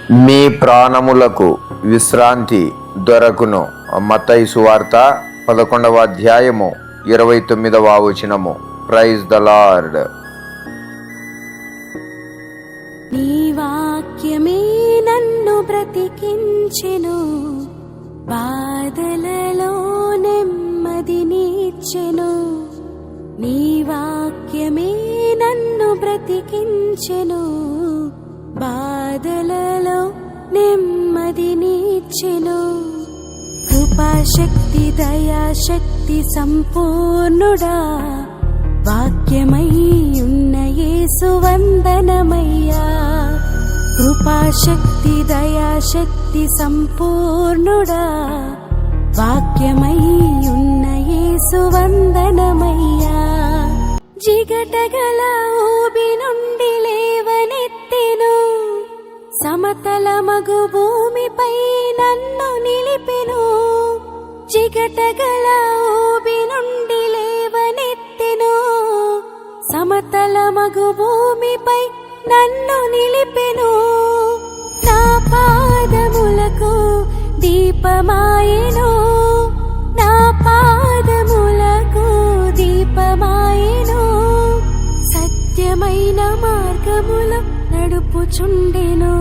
మీ ప్రాణములకు విశ్రాంతి దొరకును. మత్తయి సువార్త 11వ అధ్యాయము 29వ వచనము. Praise the Lord. నీ వాక్యమే నన్ను బ్రతికించెను, బాధలలో నెమ్మదినిచ్చెను. నీ వాక్యమే నన్ను బ్రతికించెను, బాధలలో నెమ్మదినిచ్చెను. కృపాశక్తి దయాశక్తి సంపూర్ణుడా, వాక్యమై ఉన్న యేసు వందనమయ్యా. కృపాశక్తి దయాశక్తి సంపూర్ణుడా, వాక్యమై ఉన్న యేసు వందనమయ్యా. జిగటగల ఊబి నుండి లేవనెత్తెను, సమతలమగు భూమిపై నన్ను నిలిపెను. జిగటగల ఊబి నుండి లేవనెత్తెను, సమతలమగు భూమిపై నన్ను నిలిపెను. నా పాదములకు దీపమాయెను, నా పాదములకు దీపమాయెను. సత్యమైన మార్గముల నడుపుచుండెను.